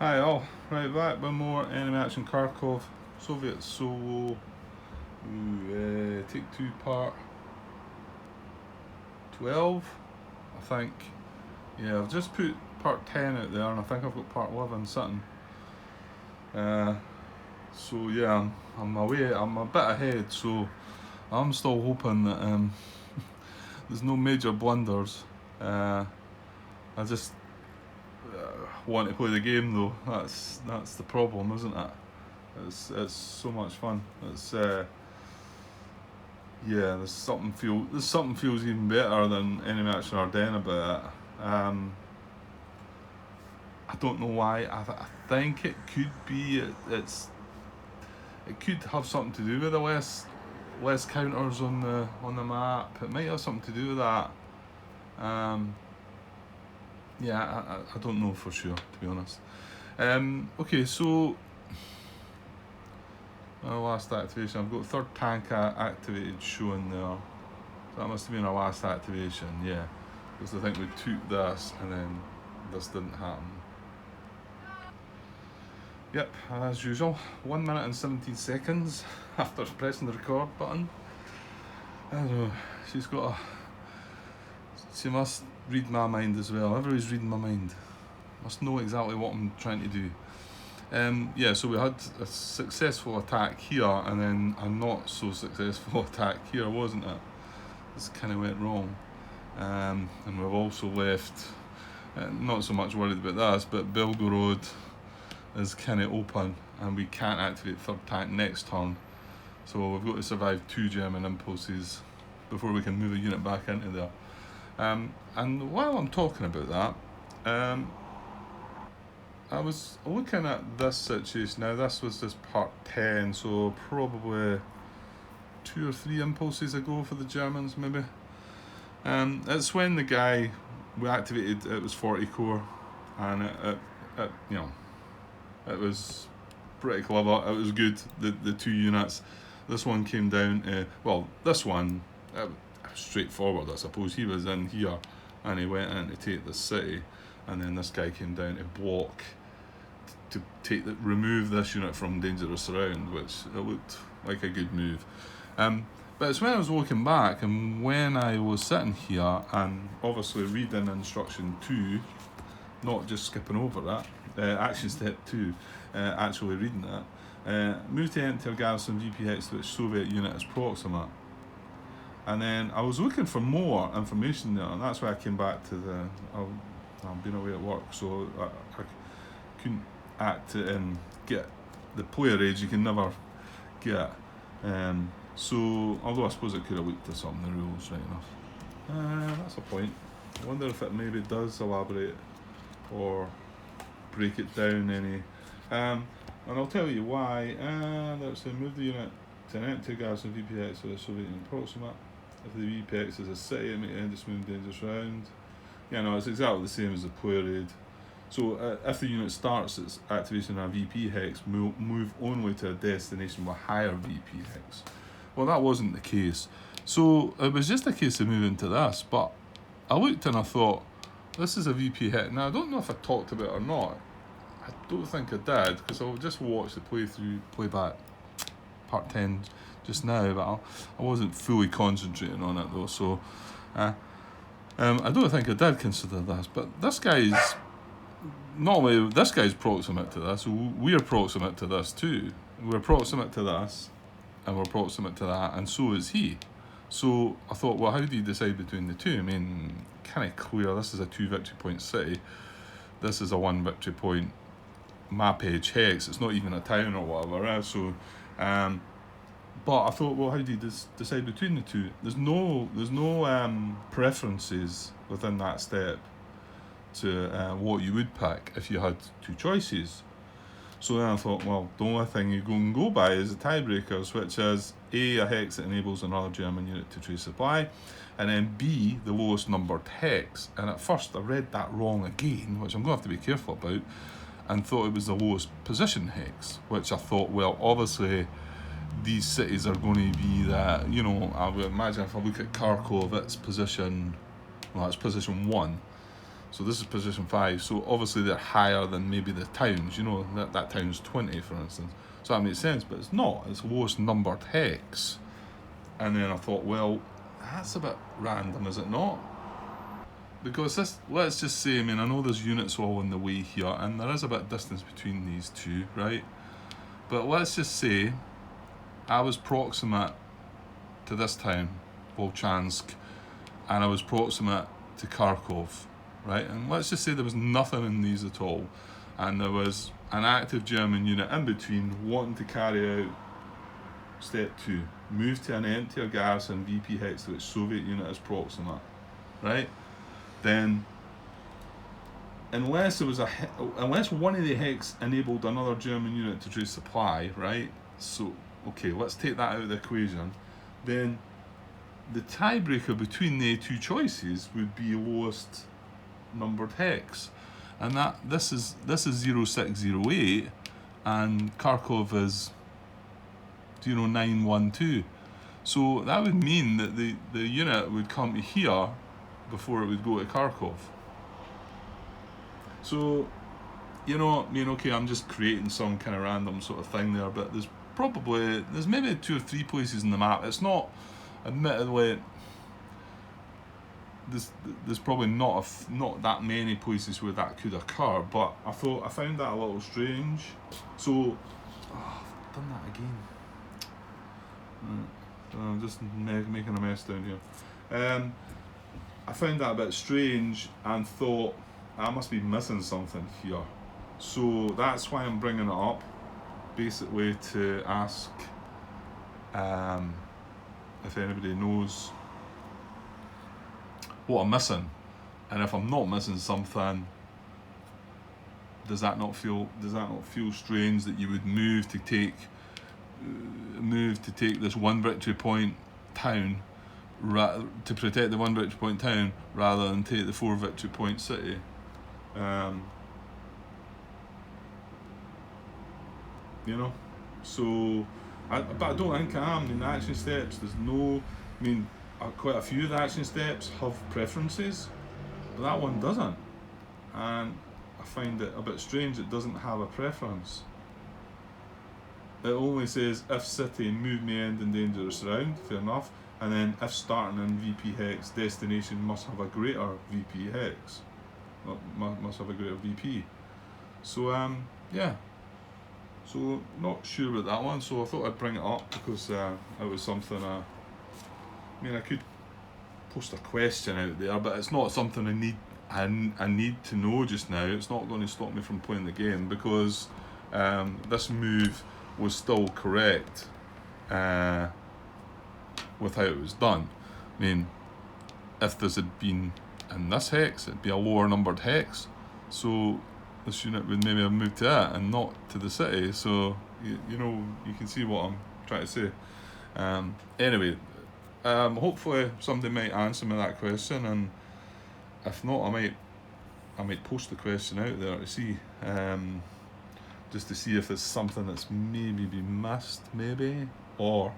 Hi all, right back with more enemy action Kharkov, Soviet solo, take two part 12, I think. Yeah, I've just put part 10 out there and I think I've got part 11 sitting. So yeah, I'm a bit ahead, so I'm still hoping that there's no major blunders. I just want to play the game though, that's the problem, isn't it? It's so much fun. Yeah, there's something feels even better than Enemy Action Ardennes about it. I don't know why. I think it could be it could have something to do with the less counters on the map. It might have something to do with that. Yeah, I don't know for sure, to be honest. Okay, so last activation. I've got third tank activated showing there. So that must have been our last activation, yeah. Because I think we took this and then this didn't happen. Yep, as usual, 1 minute and 17 seconds after pressing the record button. I don't know, she must read my mind as well. Everybody's reading my mind. Must know exactly what I'm trying to do. Yeah, so we had a successful attack here and then a not so successful attack here, wasn't it? This kind of went wrong. And we've also left, not so much worried about this, but Belgorod is kind of open and we can't activate third tank next turn. So we've got to survive 2 German impulses before we can move a unit back into there. And while I'm talking about that, I was looking at this situation. Now this was just part 10, so probably 2 or 3 impulses ago for the Germans maybe. It's when the guy we activated, it was 40 core, and it was pretty clever. It was good. The 2 units. This one came down. This one straightforward, I suppose. He was in here, and he went in to take the city, and then this guy came down to block to remove this unit from dangerous round, which it looked like a good move. But it's when I was looking back and when I was sitting here and obviously reading instruction 2, not just skipping over that, action step 2, actually reading that, move to enter garrison VPX to which Soviet unit is proximate. And then I was looking for more information there, and that's why I came back to I've been away at work, so I couldn't get the player age you can never get. So, although I suppose it could have looked at some of the rules, right enough. That's a point. I wonder if it maybe does elaborate or break it down any. And I'll tell you why. Let's say move the unit to an empty garrison VPX with a Soviet unit proximate. If the VPX is a city, it may end just move dangerous round. Yeah, no, it's exactly the same as the player aid. So if the unit starts its activation on a VP hex, move only to a destination with higher VP hex. Well, that wasn't the case. So it was just a case of moving to this, but I looked and I thought, this is a VP hex. Now, I don't know if I talked about it or not. I don't think I did, because I just watched the playback part 10 just now, but I wasn't fully concentrating on it though, so I don't think I did consider this, but this guy's proximate to this, we're proximate to this too. We're proximate to this, and we're proximate to that, and so is he. So I thought, well, how do you decide between the two? I mean, kind of clear, this is a 2 victory point city, this is a 1 victory point map edge hex, it's not even a town or whatever, right? So, but I thought, well, how do you decide between the two? There's no preferences within that step to what you would pick if you had 2 choices. So then I thought, well, the only thing you can go by is the tiebreakers, which is A, a hex that enables another German unit to trade supply, and then B, the lowest numbered hex. And at first I read that wrong again, which I'm going to have to be careful about, and thought it was the lowest position hex, which I thought, well, obviously these cities are going to be that, I would imagine if I look at Kharkov, it's position 1. So this is position 5. So obviously they're higher than maybe the towns. You know, that town's 20, for instance. So that makes sense, but it's not. It's lowest numbered hex. And then I thought, well, that's a bit random, is it not? Because this, let's just say, I mean, I know there's units all in the way here, and there is a bit of distance between these two, right? But let's just say I was proximate to this town, Volchansk, and I was proximate to Kharkov, right? And let's just say there was nothing in these at all, and there was an active German unit in between wanting to carry out step 2, move to an emptier garrison VP hex to its Soviet unit as proximate, right? Then, unless one of the hex enabled another German unit to trade supply, right? So, okay, let's take that out of the equation. Then, the tiebreaker between the two choices would be lowest numbered hex, and this is 0608, and Kharkov is 0912. So that would mean that the unit would come to here before it would go to Kharkov. So, you know, I mean, okay, I'm just creating some kind of random sort of thing there, but there's maybe 2 or 3 places in the map. It's not, admittedly, there's probably not that many places where that could occur, but I found that a little strange. So, I've done that again. I'm just making a mess down here. I found that a bit strange and thought I must be missing something here. So that's why I'm bringing it up, basically to ask if anybody knows what I'm missing, and if I'm not missing something, does that not feel strange that you would move to take this 1 victory point town, to protect the 1 victory point town rather than take the 4 victory point city? You know, so but I don't think I am. I mean, the action steps, quite a few of the action steps have preferences, but that one doesn't, and I find it a bit strange it doesn't have a preference. It only says if city, move may end in dangerous round, fair enough, and then if starting in VP hex, destination must have a greater VP hex, must have a greater VP. So yeah, so not sure about that one, so I thought I'd bring it up because it was something I could post a question out there, but it's not something I need to know just now. It's not going to stop me from playing the game, because this move was still correct with how it was done. I mean, if this had been in this hex, it'd be a lower numbered hex, so this unit would maybe have moved to it and not to the city. So you know, you can see what I'm trying to say. Anyway, hopefully somebody might answer me that question, and if not, I might post the question out there to see, just to see if there's something that's maybe been missed, maybe, or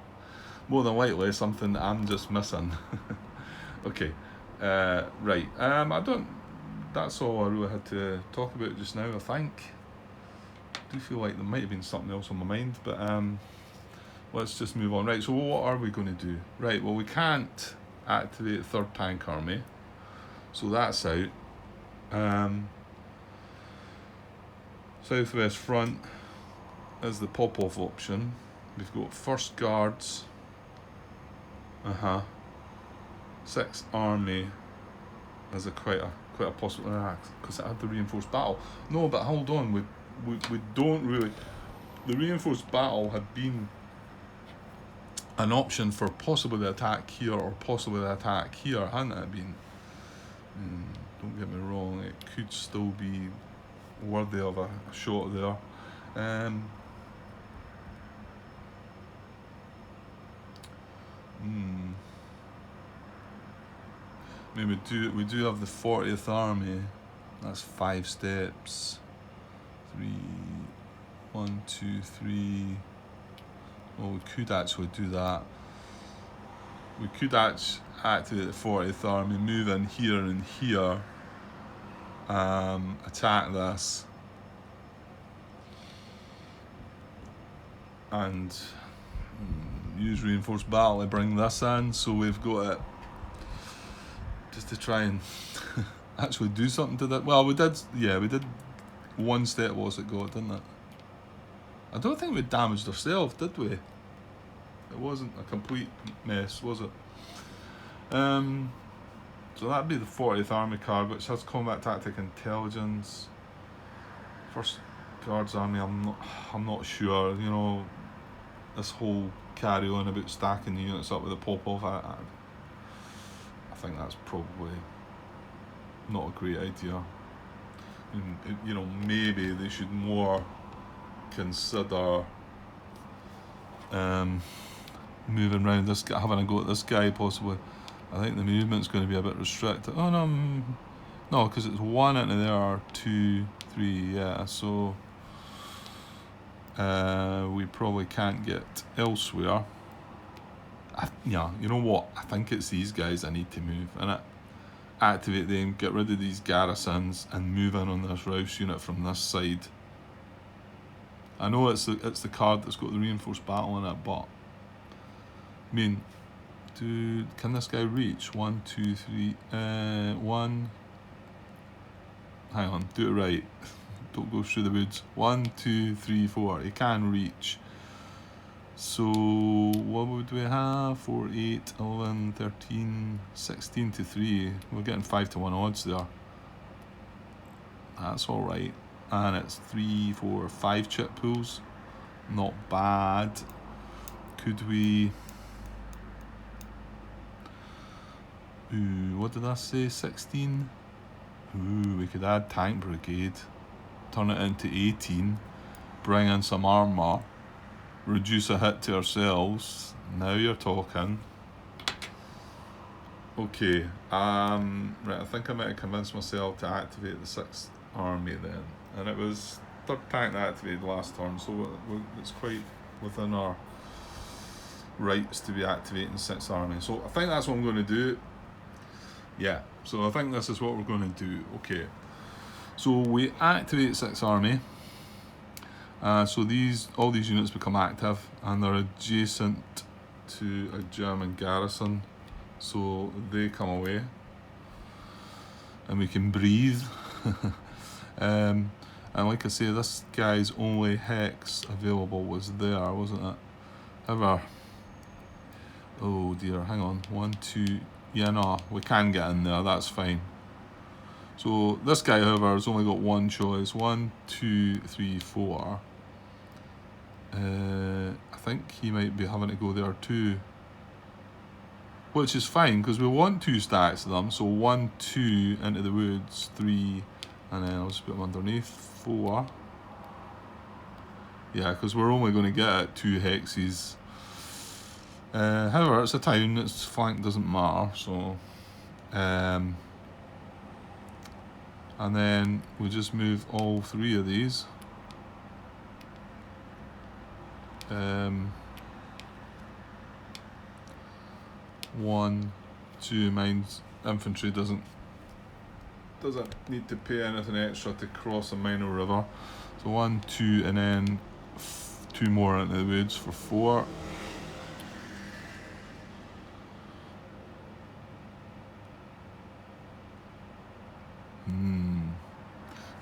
more than likely something that I'm just missing. Okay, right. That's all I really had to talk about just now, I think. I do feel like there might have been something else on my mind, but let's just move on. Right, so what are we going to do? Right, well, we can't activate 3rd Tank Army, so that's out. Southwest Front is the pop-off option. We've got 1st Guards, 6th Army as quite a possible, because it had the reinforced battle. No, but hold on, we don't really. The reinforced battle had been an option for possibly the attack here or possibly the attack here, hadn't it been? Don't get me wrong, it could still be worthy of a shot there. I mean, we do have the 40th Army. That's 5 steps. 1, 2, 3. Well, we could actually do that. We could activate the 40th Army, move in here and here, attack this, and use reinforced battle to bring this in. So we've got it just to try and actually do something to that. Well, we did one step was it got, didn't it? I don't think we damaged ourselves, did we? It wasn't a complete mess, was it? So that'd be the 40th Army card, which has combat tactic intelligence. First Guards Army, I'm not sure. You know, this whole carry on about stacking the units up with a pop-off, I think that's probably not a great idea. And, you know, maybe they should more consider moving around this guy, having a go at this guy possibly. I think the movement's going to be a bit restricted. Oh no, because it's 1 into there, 2, 3, yeah, so we probably can't get elsewhere. Yeah, you know what, I think it's these guys I need to move, and activate them, get rid of these garrisons, and move in on this Rouse unit from this side. I know it's the card that's got the reinforced battle in it, but I mean, can this guy reach? 1, 2, 3, 1. Hang on, do it right. Don't go through the woods. 1, 2, 3, 4. He can reach. So what would we have? 4, 8, 11, 13, 16 to 3. We're getting 5 to 1 odds there. That's all right. And it's 3, 4, 5 chip pools. Not bad. Could we? Ooh, what did I say? 16? Ooh, we could add tank brigade, turn it into 18, bring in some armour, reduce a hit to ourselves. Now you're talking. Okay, right, I think I might have convinced myself to activate the 6th Army then. And it was 3rd tank that activated last turn, so it's quite within our rights to be activating 6th Army. So I think that's what I'm going to do. Yeah, so I think this is what we're going to do. Okay, so we activate 6th Army. So all these units become active, and they're adjacent to a German garrison, so they come away, and we can breathe. And like I say, this guy's only hex available was there, wasn't it? However, oh dear, hang on, 1, 2. Yeah, no, we can get in there, that's fine. So this guy, however, has only got one choice. 1, 2, 3, 4. I think he might be having to go there too. Which is fine, because we want 2 stacks of them. So 1, 2 into the woods, 3, and then I'll just put them underneath, 4. Yeah, because we're only going to get 2 hexes. However, it's a town, its flank doesn't matter, so and then we just move all 3 of these. 1, 2, mine's infantry doesn't need to pay anything extra to cross a minor river. So 1, 2, and then 2 more into the woods for 4.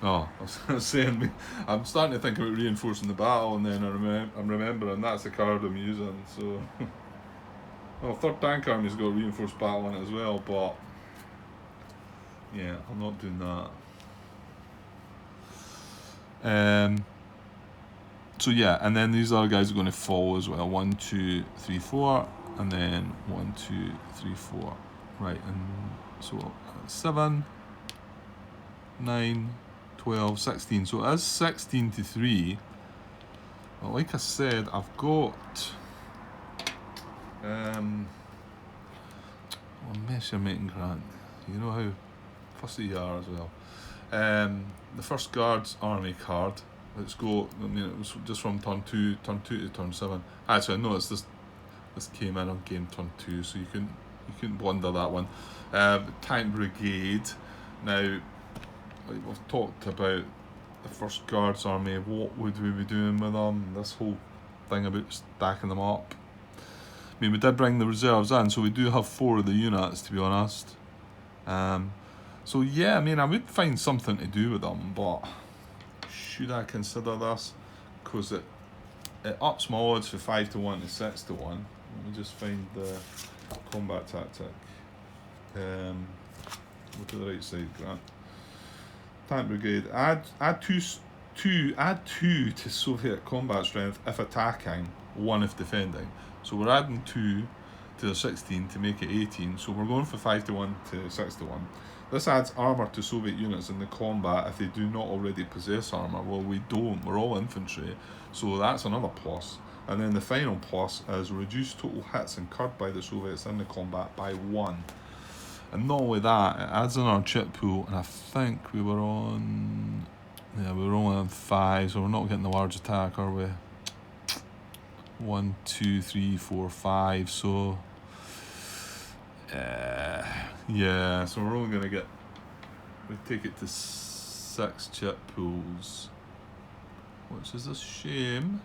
Oh, I was saying, I'm starting to think about reinforcing the battle, and then I'm remembering that's the card I'm using. So, well, 3rd Tank Army's got a reinforced battle in it as well, but yeah, I'm not doing that. So yeah, and then these other guys are going to fall as well. 1, 2, 3, 4, and then 1, 2, 3, 4. Right, and so 7, 9, 12, 16. So it is 16 to 3. Well, like I said, I've got measurement grant. You know how fussy you are as well. The 1st Guards Army card. Let's go. I mean, it was just from turn 2 to turn 7. Actually, I noticed this came in on game turn 2, so you couldn't blunder that one. Tank Brigade. Now, we've talked about the First Guards Army. What would we be doing with them? This whole thing about stacking them up. I mean, we did bring the reserves in, so we do have 4 of the units, to be honest. So yeah, I mean, I would find something to do with them, but should I consider this? Because it ups my odds for 5 to 1 to 6 to 1. Let me just find the combat tactic. Go to the right side, Grant. Tank brigade. Add two to Soviet combat strength if attacking, 1 if defending. So we're adding 2 to the 16 to make it 18. So we're going for 5 to 1 to 6 to 1. This adds armour to Soviet units in the combat if they do not already possess armour. Well, we don't. We're all infantry. So that's another plus. And then the final plus is reduced total hits incurred by the Soviets in the combat by 1. And not only that, it adds in our chip pool, and I think we were on... Yeah, we were only on 5, so we're not getting the large attack, are we? 1, 2, 3, 4, 5, so... yeah, so we're only going to get... We take it to 6 chip pools, which is a shame.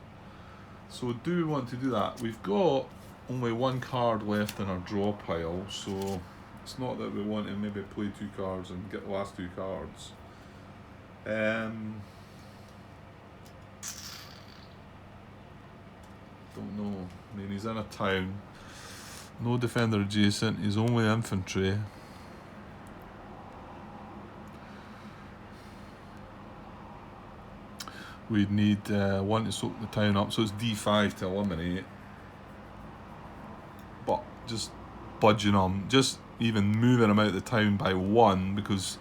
So do we want to do that? We've got only 1 card left in our draw pile, so it's not that we want to maybe play 2 cards and get the last 2 cards. Don't know. I mean, he's in a town. No defender adjacent. He's only infantry. We'd need 1 to soak the town up, so it's D5 to eliminate. But just budging him, just even moving him out of the town by 1, because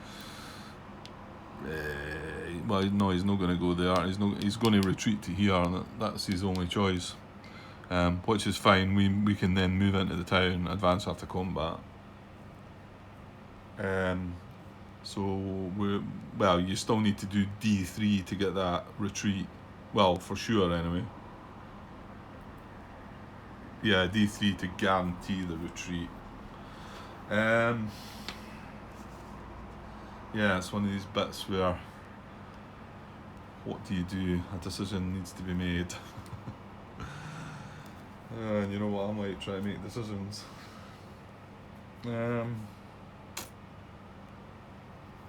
well, no, he's not going to go there. He's going to retreat to here, and that's his only choice. Which is fine. We can then move into the town, advance after combat. So you still need to do D3 to get that retreat. Well, for sure anyway. Yeah, D3 to guarantee the retreat. Yeah, it's one of these bits where, what do you do? A decision needs to be made. And you know what, I might try to make decisions.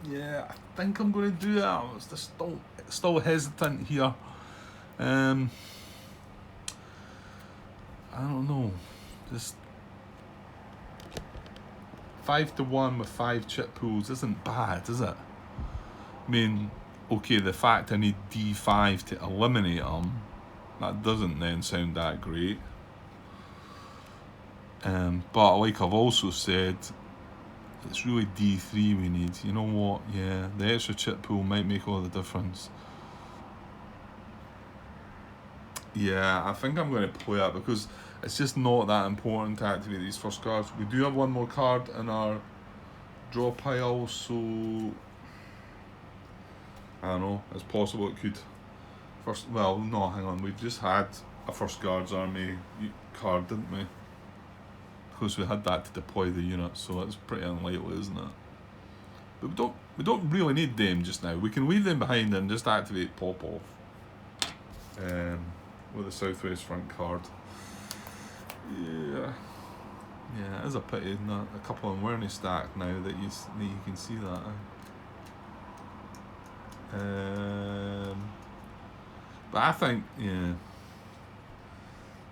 Yeah, I think I'm going to do that. I'm still hesitant here. I don't know. Just 5 to 1 with 5 chip pools isn't bad, is it? I mean, okay, the fact I need D5 to eliminate them, that doesn't then sound that great. But like I've also said, it's really D3 we need. You know what? Yeah, the extra chip pool might make all the difference. Yeah, I think I'm going to play it because it's just not that important to activate these first cards. We do have 1 more card in our draw pile, so I don't know. It's possible it could. Well, no, hang on. We've just had a First Guards Army card, didn't we? Because we had that to deploy the unit, so it's pretty unlikely, isn't it? But we don't really need them just now. We can leave them behind and just activate Popov with the Southwest Front card. Yeah, it is a pity that a couple of them weren't stacked now that you can see that. But I think, yeah.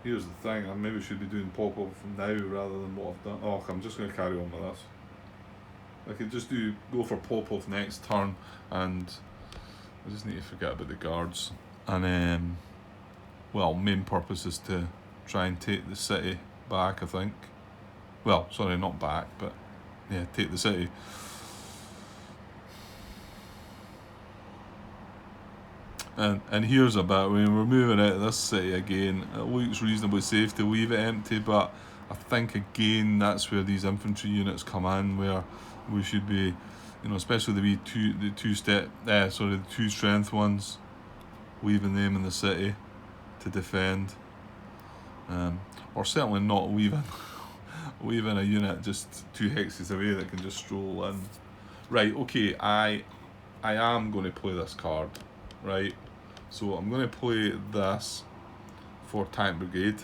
Here's the thing, I maybe should be doing Popov now rather than what I've done. Oh, I'm just going to carry on with this. I could just go for Popov next turn, and I just need to forget about the guards. And main purpose is to try and take the city back, I think. Well, sorry, not back, but yeah, take the city. And here's a bit, when we're moving out of this city again, it looks reasonably safe to leave it empty, but I think again that's where these infantry units come in, where we should be, especially the two strength ones, leaving them in the city to defend, or certainly not leaving a unit just 2 hexes away that can just stroll in. Right, okay, I I am going to play this card, right? So I'm going to play this for Tank Brigade.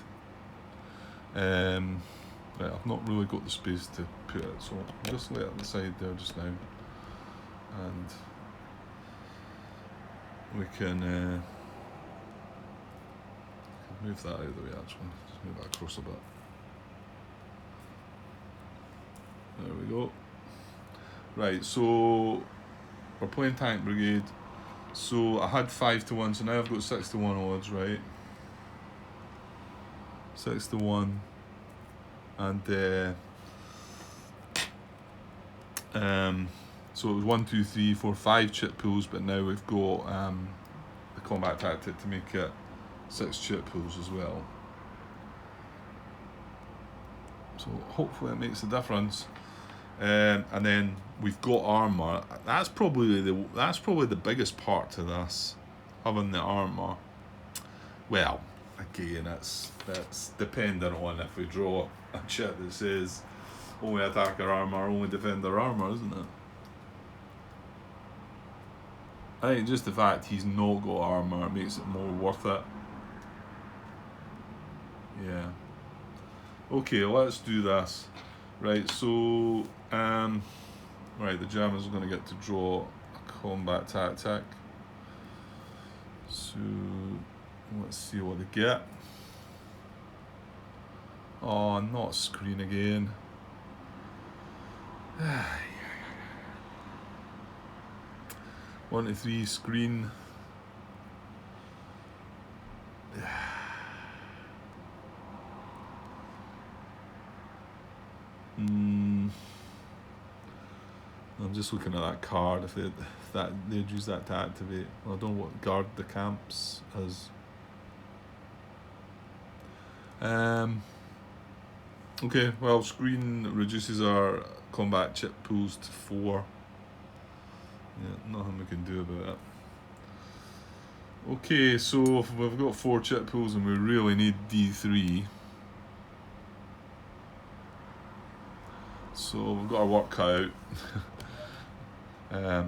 Right, I've not really got the space to put it, so I'll just lay it on the side there just now, and we can move that out of the way. Actually, just move that across a bit. There we go. Right, so we're playing Tank Brigade. So I had 5-1, so now I've got 6-1 odds, right? 6-1, and so it was 1, 2, 3, 4, 5 chip pools, but now we've got the combat tactic to make it 6 chip pools as well. So hopefully it makes a difference. And then we've got armor. That's probably the biggest part to this, having the armor. Well, again, that's dependent on if we draw a chit that says only attacker armor, only defender armor, isn't it? I think just the fact he's not got armor makes it more worth it. Yeah. Okay, let's do this. Right, so right, the Germans are going to get to draw a combat tactic. So let's see what they get. Oh, not screen again. 1 to 3 screen. I'm just looking at that card. If they'd use that to activate. Well, I don't know what guard the camps is. Okay, well, screen reduces our combat chip pools to 4. Yeah, nothing we can do about it. Okay, so if we've got 4 chip pools and we really need D3. So we've got our work cut out.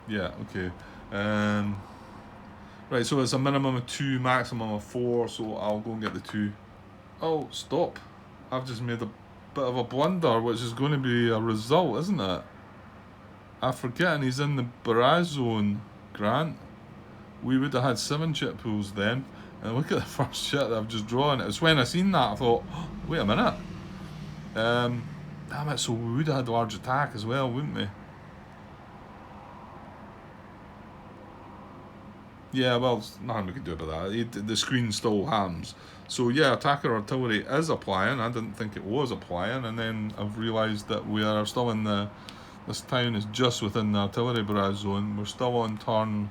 Yeah, okay. Right, so it's a minimum of 2, maximum of 4, so I'll go and get the 2. Oh, stop. I've just made a bit of a blunder, which is going to be a result, isn't it? I'm forgetting he's in the barrage zone, Grant. We would have had 7 chip pools then. And look at the first chip that I've just drawn. It's when I seen that I thought, oh, wait a minute. Damn it, so we would have had large attack as well, wouldn't we? Yeah, well, there's nothing we can do about that. The screen still hams. So yeah, attacker artillery is applying. I didn't think it was applying, and then I've realised that we are still in this town is just within the artillery barrage zone. We're still on turn.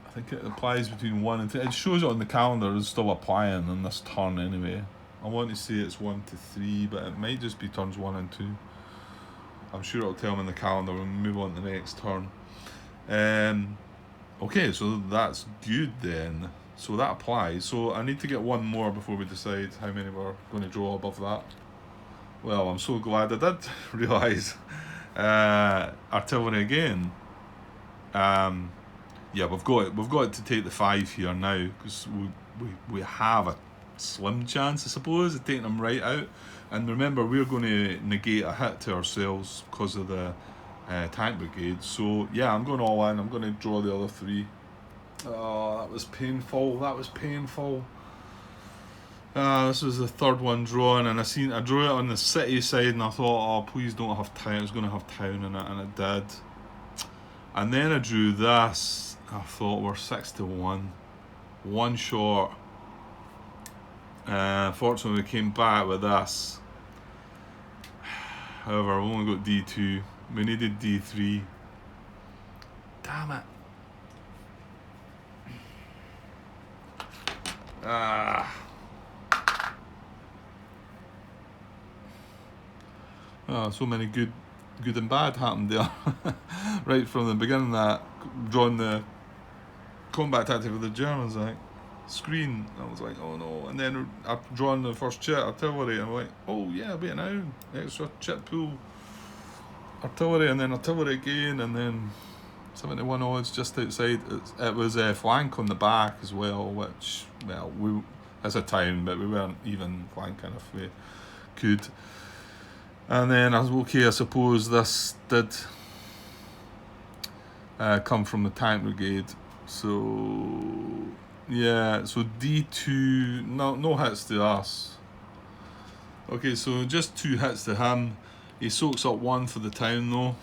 I think it applies between 1 and 2. It shows it on the calendar as still applying on this turn anyway. I want to say it's 1 to 3, but it might just be turns 1 and 2. I'm sure it'll tell me in the calendar when we move on to the next turn. Okay, so that's good then. So that applies. So I need to get one more before we decide how many we're going to draw above that. Well, I'm so glad I did realise artillery again. Yeah, we've got to take the 5 here now, because we have a slim chance, I suppose, of taking them right out. And remember, we're going to negate a hit to ourselves because of the tank brigade. So yeah, I'm going all in. I'm going to draw the other 3. Oh, that was painful. This was the 3rd one drawn, and I drew it on the city side, and I thought, oh, please don't have town. It's going to have town in it, and it did. And then I drew this. I thought we're 6-1, 1 short. Fortunately, we came back with this. However, we've only got D2. We needed D3. Damn it. Oh, so many good and bad happened there. Right from the beginning, that drawing the combat tactic with the Germans, like screen, I was like, oh no. And then I've drawn the first chit artillery, and I'm like, oh yeah, wait now, extra chit pool. artillery, and then artillery again, and then 71 odds just outside. It was a flank on the back as well, which, well, we as a town, but we weren't even flanking if we could. And then I suppose this did come from the tank brigade. So yeah, so D2, no hits to us. Okay, so just 2 hits to him. He soaks up 1 for the town though.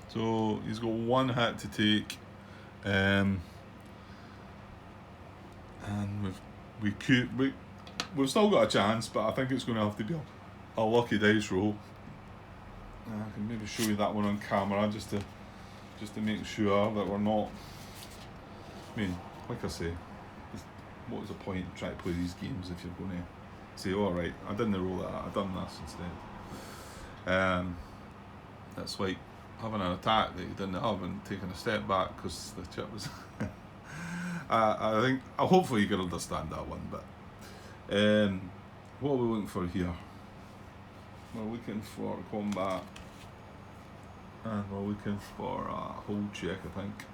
So he's got 1 hit to take. And we've still got a chance, but I think it's going to have to be a lucky dice roll. I can maybe show you that one on camera just to make sure that we're not. I mean, like I say, what was the point of trying to play these games if you're going to say, all right, I didn't roll that, I done this instead. That's like having an attack that you didn't have and taking a step back because the chip was. I think hopefully you can understand that one, but what are we looking for here? We're looking for combat, and we're looking for a hold check, I think.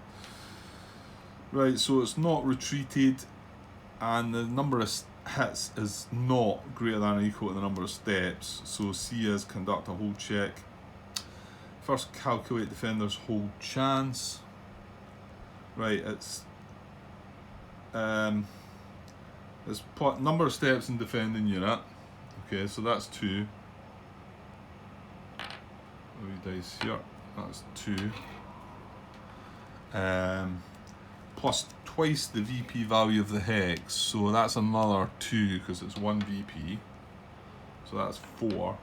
Right, so it's not retreated, and the number of hits is not greater than or equal to the number of steps. So C is conduct a hold check. First, calculate defender's hold chance. Right, it's number of steps in defending unit. Okay, so that's 2. Dice here, that's 2. Plus twice the VP value of the hex, so that's another 2 because it's 1 VP, so that's 4.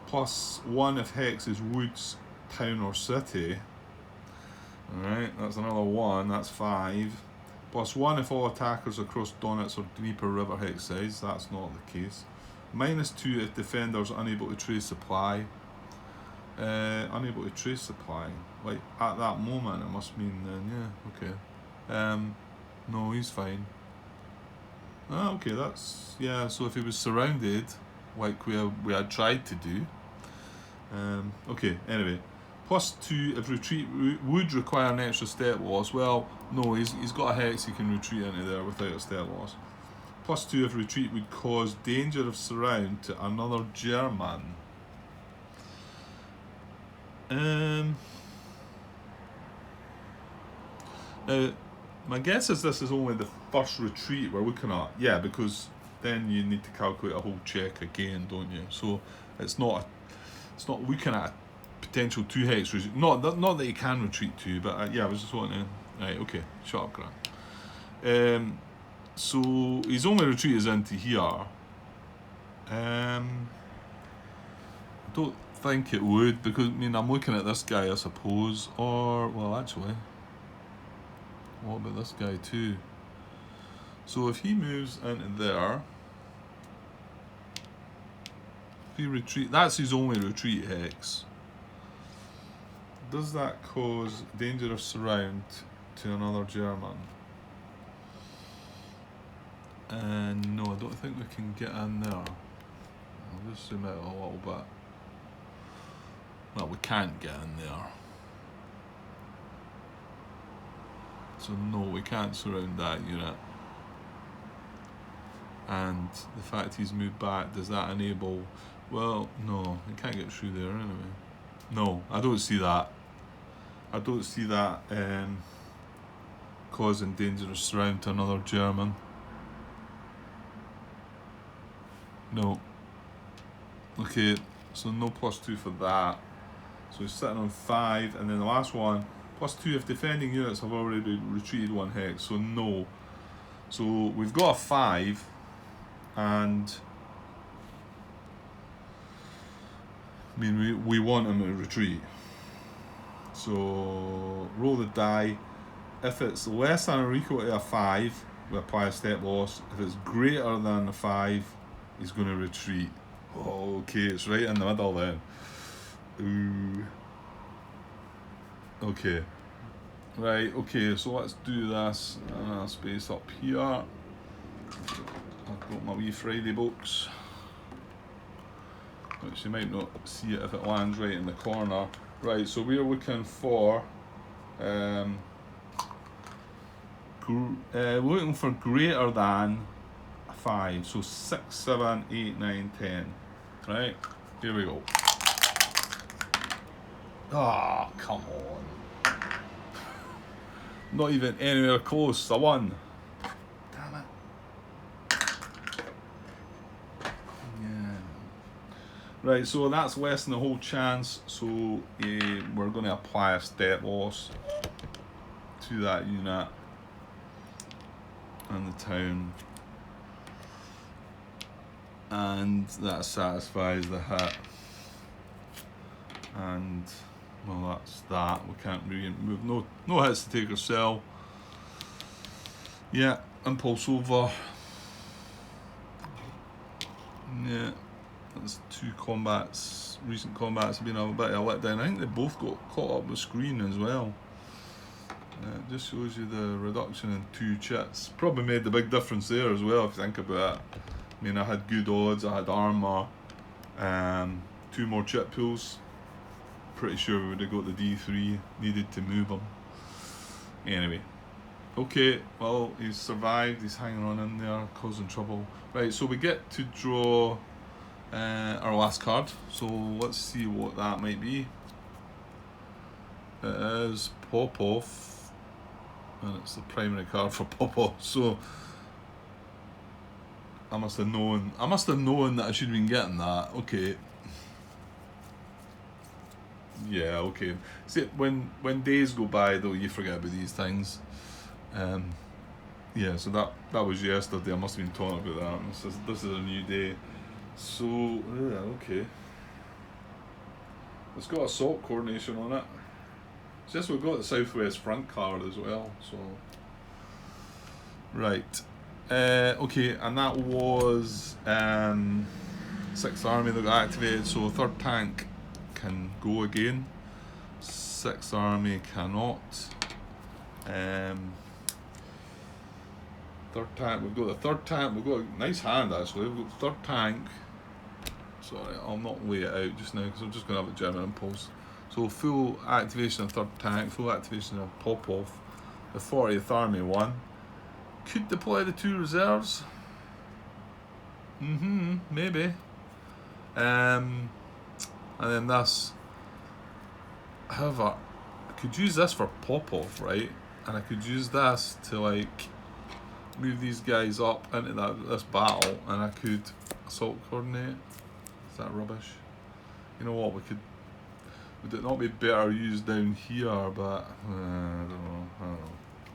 Plus 1 if hex is woods, town or city. Alright, that's another 1, that's 5. Plus 1 if all attackers across Donetsk or Dnieper River hex size, that's not the case. Minus 2 if defenders unable to trace supply. Unable to trace supply. Like at that moment, it must mean then, yeah, okay. No, he's fine. Okay, that's, yeah, so if he was surrounded, like we had tried to do. Okay, anyway. Plus 2 if retreat would require an extra step loss. Well, no, he's got a hex he can retreat into there without a step loss. Plus 2 if retreat would cause danger of surround to another German. Now, my guess is this is only the first retreat we're looking at. Yeah, because then you need to calculate a whole check again, don't you? So it's not looking at a potential 2 hex retreat. Not that you can retreat to, but yeah, I was just wanting to. Right, okay, shut up, Grant. So his only retreat is into here. I don't think it would, because I mean I'm looking at this guy, I suppose, or well, actually, what about this guy too? So if he moves into there, if he retreat, that's his only retreat hex. Does that cause danger of surround to another German? And no, I don't think we can get in there. I'll just zoom out a little bit. Well, we can't get in there. So no, we can't surround that unit. And the fact he's moved back, does that enable... Well, no, he can't get through there anyway. No, I don't see that. I don't see that causing dangerous surround to another German. No. Okay, so no plus 2 for that. So he's sitting on 5, and then the last one, plus 2 if defending units have already retreated 1 hex, so no. So we've got a 5, and I mean we want him to retreat. So roll the die. If it's less than or equal to a 5, we apply a step loss. If it's greater than a 5, he's going to retreat. Oh, okay, it's right in the middle then. Ooh. Okay. Right, okay, so let's do this. Space up here. I've got my wee Friday books. which you might not see it if it lands right in the corner. Right, so we're looking for looking for greater than 5. So 6, 7, 8, 9, 10. Right, here we go. Ah, come on. Not even anywhere close. A 1. Damn it. Yeah. Right, so that's less than the whole chance. So we're going to apply a step loss to that unit and the town. And that satisfies the hit. And well, that's that. We can't really move. No hits to take or sell. Yeah, impulse over. Yeah, that's 2 combats. Recent combats have been a bit of a letdown. I think they both got caught up with screen as well. It just shows you the reduction in 2 chits. Probably made the big difference there as well, if you think about it. I mean, I had good odds, I had armour, 2 more chit pools. Pretty sure we would have got the D3, needed to move him. Anyway, okay, well, he's survived, he's hanging on in there, causing trouble. Right, so we get to draw our last card, so let's see what that might be. It is Popov, and it's the primary card for Popov, so I must have known that I should have been getting that. Okay. Yeah, okay. See, when days go by though, you forget about these things. Yeah, so that was yesterday. I must have been talking about that. This is a new day. So yeah, okay. It's got assault coordination on it. It's just we've got the Southwest Front card as well. So right. Okay, and that was 6th Army that got activated. So 3rd tank can go again. 6th Army cannot. 3rd tank, we've got the 3rd tank, we've got a nice hand actually. We've got 3rd tank. Sorry, I'll not lay it out just now because I'm just going to have a German impulse. So full activation of 3rd tank, full activation of Popov. The 40th Army one. Could deploy the 2 reserves. Maybe. And then this. However, I could use this for Popov, right? And I could use this to like move these guys up into this battle, and I could assault coordinate. Is that rubbish? You know what? Would it not be better used down here? But I don't know.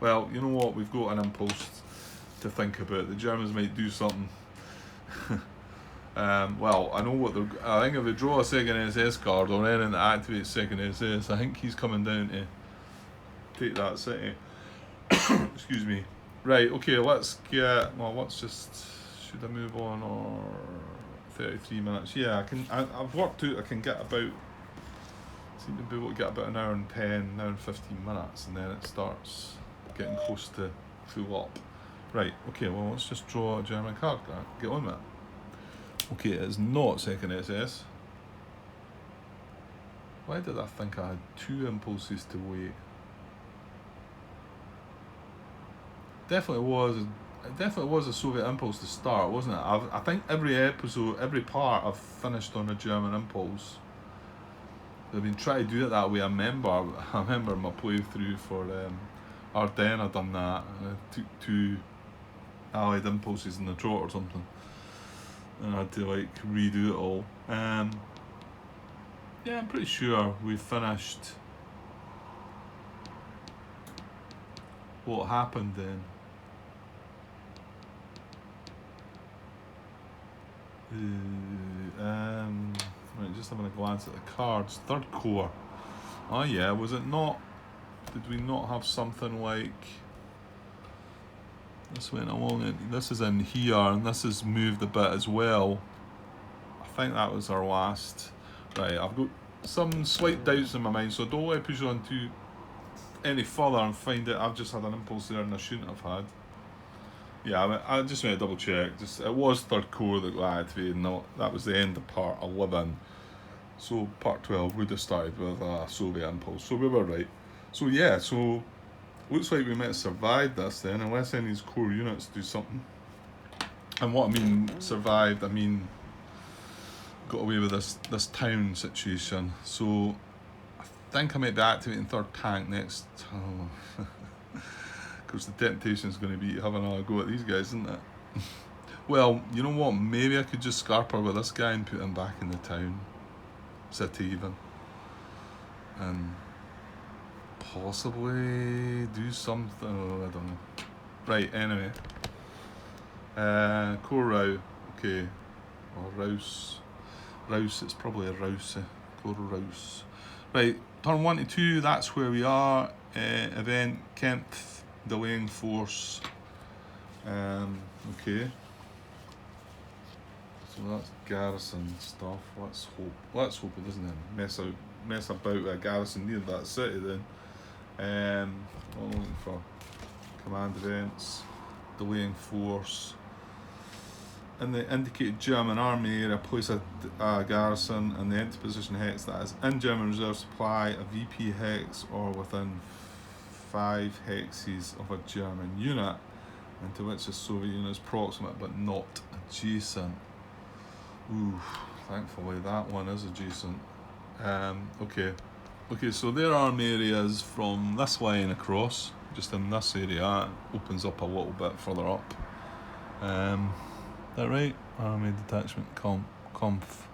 Well, you know what? We've got an impulse to think about. The Germans might do something. Well, I know what they're. I think if we draw a 2nd SS card or anything that activates 2nd SS, I think he's coming down to take that city. Excuse me. Right. Okay. Let's get. Well, let's just. Should I move on or 33 minutes? Yeah, I can. I've worked out. I can get about. Seem to be able to get about an hour and 10, an hour and 15 minutes, and then it starts getting close to full up. Right, okay, well, let's just draw a German card. Get on with it. Okay, it is not 2nd SS. Why did I think I had 2 impulses to wait? Definitely was a Soviet impulse to start, wasn't it? I think every episode, every part I've finished on a German impulse. I've been trying to do it that way. I remember my playthrough for Ardennes. I'd done that. And I took 2 Allied impulses in the trot or something, and I had to like redo it all. Yeah, I'm pretty sure we finished. What happened then? Right, just having a glance at the cards. 3rd Corps. Oh yeah, was it not? Did we not have something like this went along? This is in here, and this has moved a bit as well. I think that was our last. Right, I've got some slight doubts in my mind, so don't let me push on to any further and find out I've just had an impulse there and I shouldn't have had. Yeah, I just made a double check. Just it was third corps that got activated. No, that was the end of part 11. So part 12 would have started with a Soviet impulse. So we were right. So yeah, so looks like we might have survived this then, unless any of these core units do something. And what I mean survived, I mean got away with this town situation. So I think I might be activating third tank next. Oh. Because the temptation is going to be having a go at these guys, isn't it? Well, you know what? Maybe I could just scarper with this guy and put him back in the town, city even, and possibly do something. Oh, I don't know. Right. Anyway, core row. Okay, or Rouse. Rouse. It's probably a Rouse. Core Rouse. Right. Turn 1 to 2. That's where we are. Event Kempf. Delaying force. Okay. So that's garrison stuff. Let's hope it doesn't mess about with a garrison near that city then. I'm looking for command events, delaying force. In the indicated German army area, place a garrison in the empty position hex that is in German reserve supply, a VP hex, or within 5 hexes of a German unit, and to which the Soviet unit is proximate but not adjacent. Ooh, thankfully that one is adjacent. Okay, so their army areas from this line across, just in this area, opens up a little bit further up. Is that right? Army detachment conf.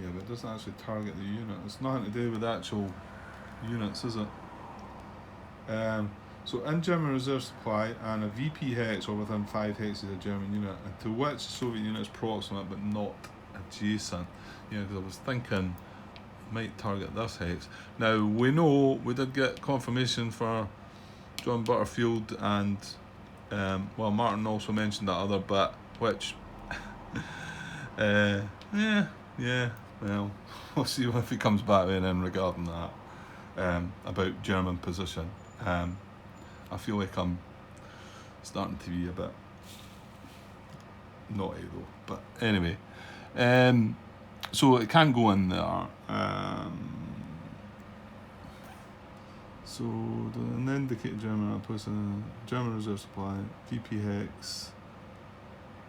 Yeah, but it doesn't actually target the unit. It's nothing to do with actual units, is it? So in German reserve supply and a VP hex or within 5 hexes of a German unit, and to which the Soviet unit is proximate but not adjacent. Yeah, because I was thinking might target this hex. Now we know we did get confirmation for John Butterfield and Martin also mentioned that other bit, which yeah. Well, we'll see if he comes back with in regarding that about German position. I feel like I'm starting to be a bit naughty though. But anyway, so it can go in there. So an indicated German place in German reserve supply, VP hex,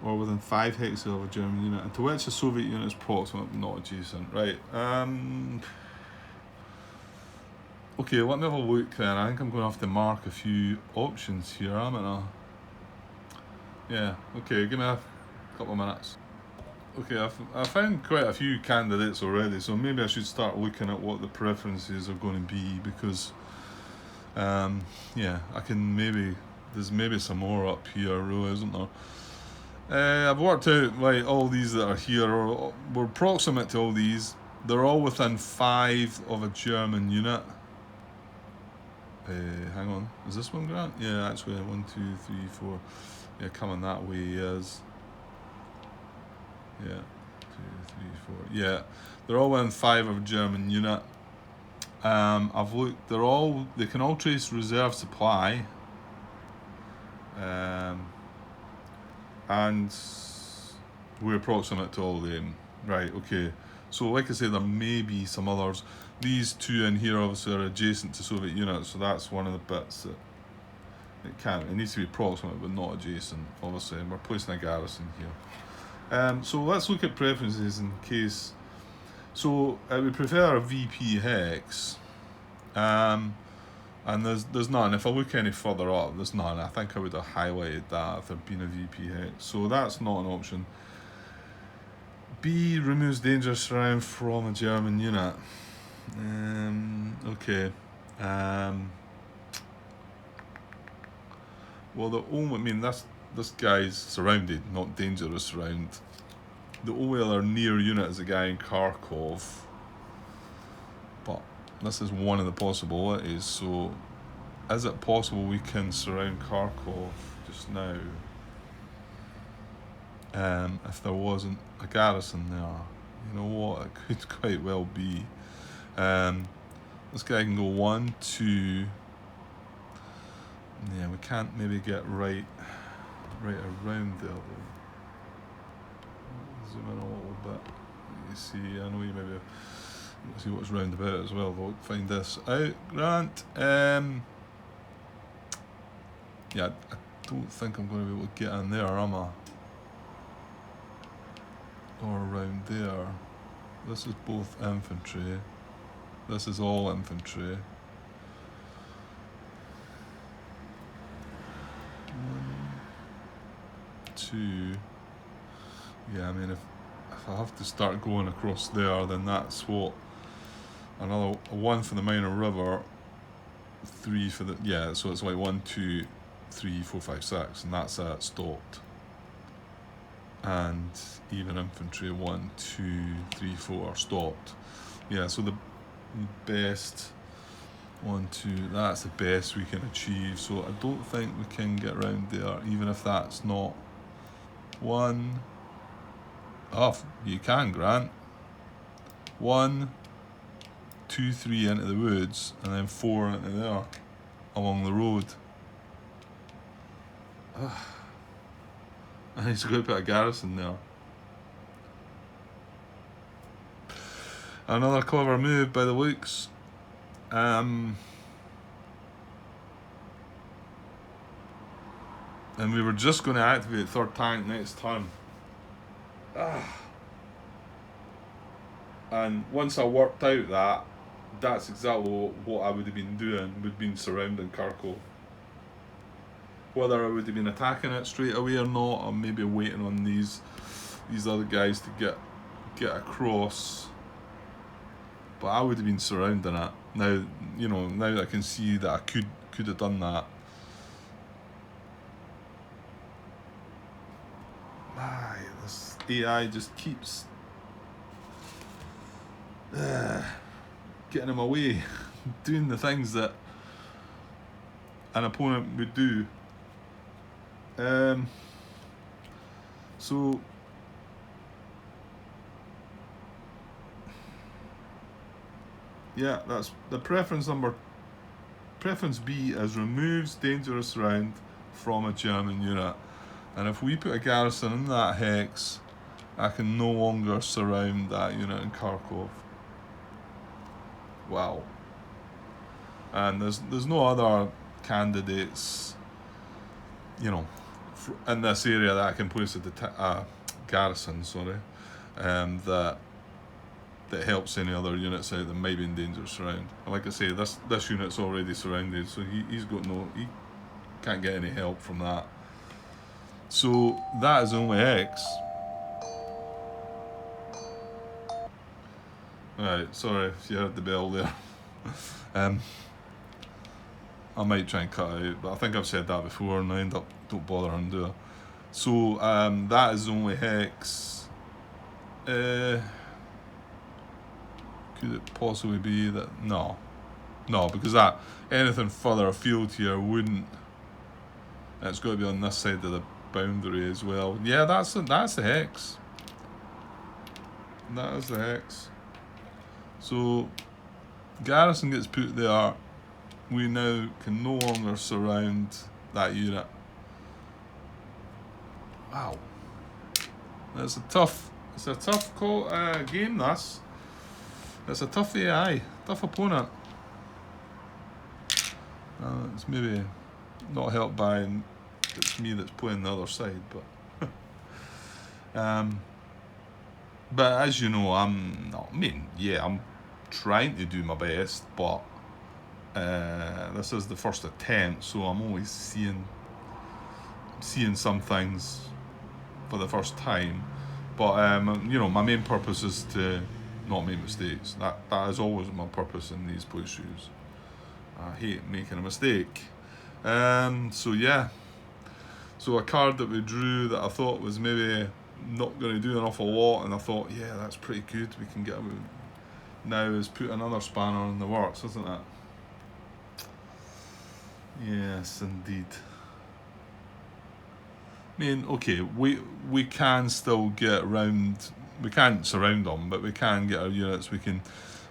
or within 5 hexes of a German unit, and to which a Soviet unit is proximate but not adjacent. Right. Okay, let me have a look then. I think I'm going to have to mark a few options here, haven't I? Yeah, okay, give me a couple of minutes. Okay, I've found quite a few candidates already, so maybe I should start looking at what the preferences are going to be, because yeah, there's maybe some more up here, really, isn't there? I've worked out, like, all these that are here, or we're proximate to all these. They're all within 5 of a German unit. Hang on, is this one Grant? Yeah, actually, 1, 2, 3, 4. Yeah, coming that way is. Yeah, 2, 3, 4. Yeah, they're all within 5 of a German unit. I've looked. They can all trace reserve supply. And we're approximate to all of them. Right, okay. So like I say, there may be some others. These 2 in here obviously are adjacent to Soviet units, so that's one of the bits that it needs to be approximate but not adjacent, obviously, and we're placing a garrison here. So let's look at preferences in case. So I would prefer a VP hex. And there's none. If I look any further up, there's none. I think I would have highlighted that if there'd been a VP hex. So that's not an option. B removes dangerous surround from a German unit. Okay. Well, this guy's surrounded, not dangerous surround. The only other near unit is a guy in Kharkov. But this is one of the possibilities. So, is it possible we can surround Kharkov just now? If there wasn't a garrison there, you know what? It could quite well be. This guy can go 1, 2. Yeah, we can't maybe get right around there though. Zoom in a little bit. You see, I know you maybe see what's round about as well. We'll find this out. Grant. Yeah, I don't think I'm going to be able to get in there, am I? Or around there. This is both infantry. This is all infantry. 1, 2. Yeah, I mean, if I have to start going across there, then that's what another 1 for the minor river, 3 for the so it's like 1, 2, 3, 4, 5, 6, and that's stopped. And even infantry 1, 2, 3, 4 stopped. Yeah, so the best 1, 2, that's the best we can achieve. So I don't think we can get around there, even if that's not 1. Oh, you can, Grant. 1, 2, 3 into the woods, and then 4 into there along the road. I need to go put a garrison there. Another clever move by the looks. And we were just going to activate 3rd tank next turn. And once I worked out that, that's exactly what I would have been doing, would have been surrounding Kharkov. Whether I would have been attacking it straight away or not, or maybe waiting on these other guys to get across. But I would have been surrounding it. Now, now I can see that I could have done that. This AI just keeps getting in my way, doing the things that an opponent would do. So yeah, that's the preference number. Preference B is removes dangerous round from a German unit. And if we put a garrison in that hex, I can no longer surround that unit in Kharkov. Wow. And there's no other candidates, in this area that I can place a garrison, that helps any other units out that might be in dangerous round. And like I say, this unit's already surrounded, so he can't get any help from that. So that is only X. Alright, sorry if you heard the bell there. I might try and cut it out, but I think I've said that before and I end up don't bother undo it. So that is only hex. Could it possibly be that no, because that anything further afield here wouldn't. It's got to be on this side of the boundary as well. Yeah, that's the hex. That is the hex. So garrison gets put there. We now can no longer surround that unit. Wow, it's a tough game. It's a tough AI, tough opponent. It's maybe not helped by it's me that's playing the other side, but but as you know, I'm trying to do my best, but this is the first attempt, so I'm always seeing some things for the first time. But my main purpose is to not make mistakes. That is always my purpose in these playthroughs. I hate making a mistake. So yeah. So a card that we drew that I thought was maybe not going to do an awful lot, and I thought, yeah, that's pretty good. We can get away. Now is put another spanner in the works, isn't it? Yes, indeed. I mean, okay, we can still get around. We can't surround them, but we can get our units. We can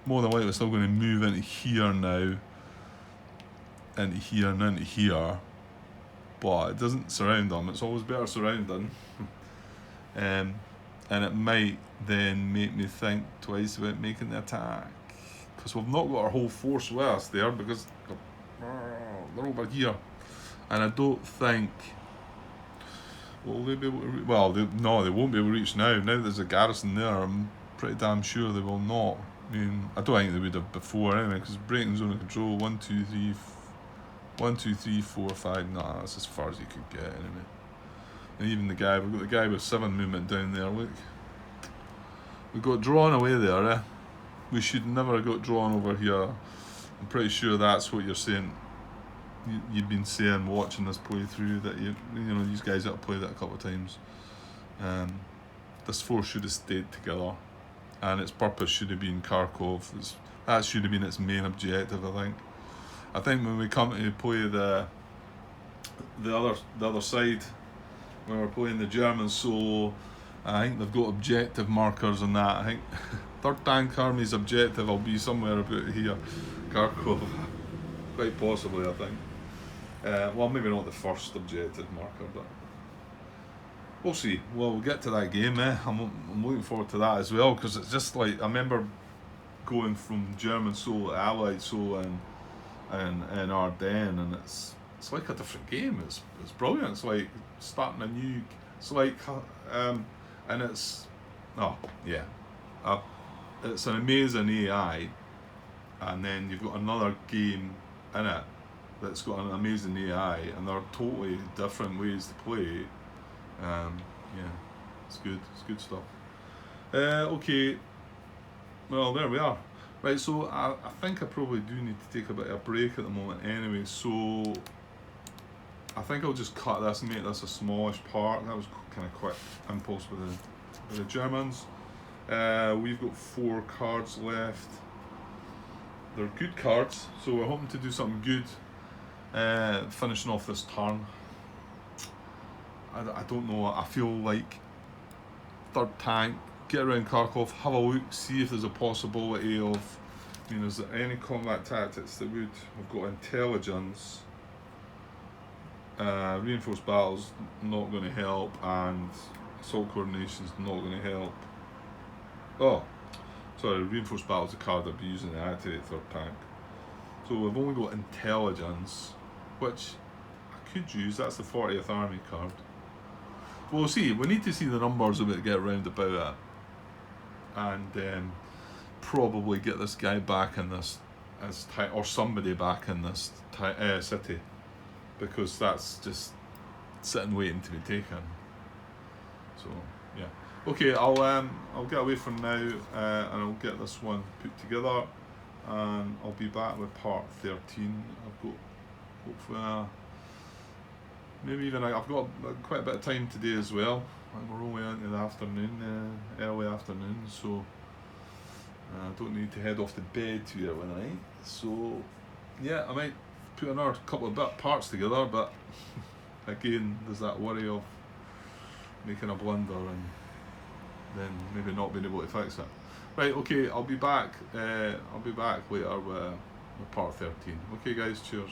more than likely we're still going to move into here now, into here and into here, but it doesn't surround them. It's always better surrounding. And it might then make me think twice about making the attack, because we've not got our whole force with us there, because they're over here, and I don't think will they be able to well, no, they won't be able to reach now. Now there's a garrison there, I'm pretty damn sure they will not. I mean, I don't think they would have before anyway, because breaking zone of control, 1, 2, 3, 1, 2, 3, 4, 5, nah, that's as far as you could get anyway. And even we've got the guy with 7 movement down there, look. We got drawn away there, eh? We should never have got drawn over here. I'm pretty sure that's what you're saying. You've been saying watching this playthrough that you know these guys that have played it a couple of times. This force should have stayed together, and its purpose should have been Kharkov. That should have been its main objective, I think. I think when we come to play the other side, when we're playing the German solo, I think they've got objective markers on that. I think 3rd Tank Army's objective will be somewhere about here, Kharkov, quite possibly, I think. Well, maybe not the first objective marker, but we'll see. Well, we'll get to that game, eh? I'm looking forward to that as well, because it's just like, I remember going from German solo to Allied solo and Ardennes, and it's like a different game. It's brilliant. It's like starting a new. It's like and it's it's an amazing AI, and then you've got another game in it that's got an amazing AI, and they're totally different ways to play. It's good. It's good stuff. Okay. Well, there we are. Right, so I think I probably do need to take a bit of a break at the moment anyway, so I think I'll just cut this and make this a smallish part. That was kind of quick impulse with the Germans. We've got 4 cards left. They're good cards, so we're hoping to do something good finishing off this turn. I don't know, I feel like 3rd tank, get around Kharkov, have a look, see if there's a possibility of, is there any combat tactics that would have got intelligence. Reinforced battles not going to help, and assault coordination's not going to help. Oh, sorry, reinforced battles, the card I'd be using to activate 3rd tank. So we've only got intelligence, which I could use. That's the 40th Army card. We'll see. We need to see the numbers a bit, get round about it, and probably get this guy back in this or somebody back in this city, because that's just sitting waiting to be taken. So yeah, okay. I'll get away from now, and I'll get this one put together, and I'll be back with part 13. I've got hopefully maybe even I've got quite a bit of time today as well. We're only into the afternoon, early afternoon, so I don't need to head off to bed too early tonight. So yeah, I might put another couple of parts together, but again, there's that worry of making a blunder and then maybe not being able to fix it. Right, okay, I'll be back later with part 13. Okay guys, cheers.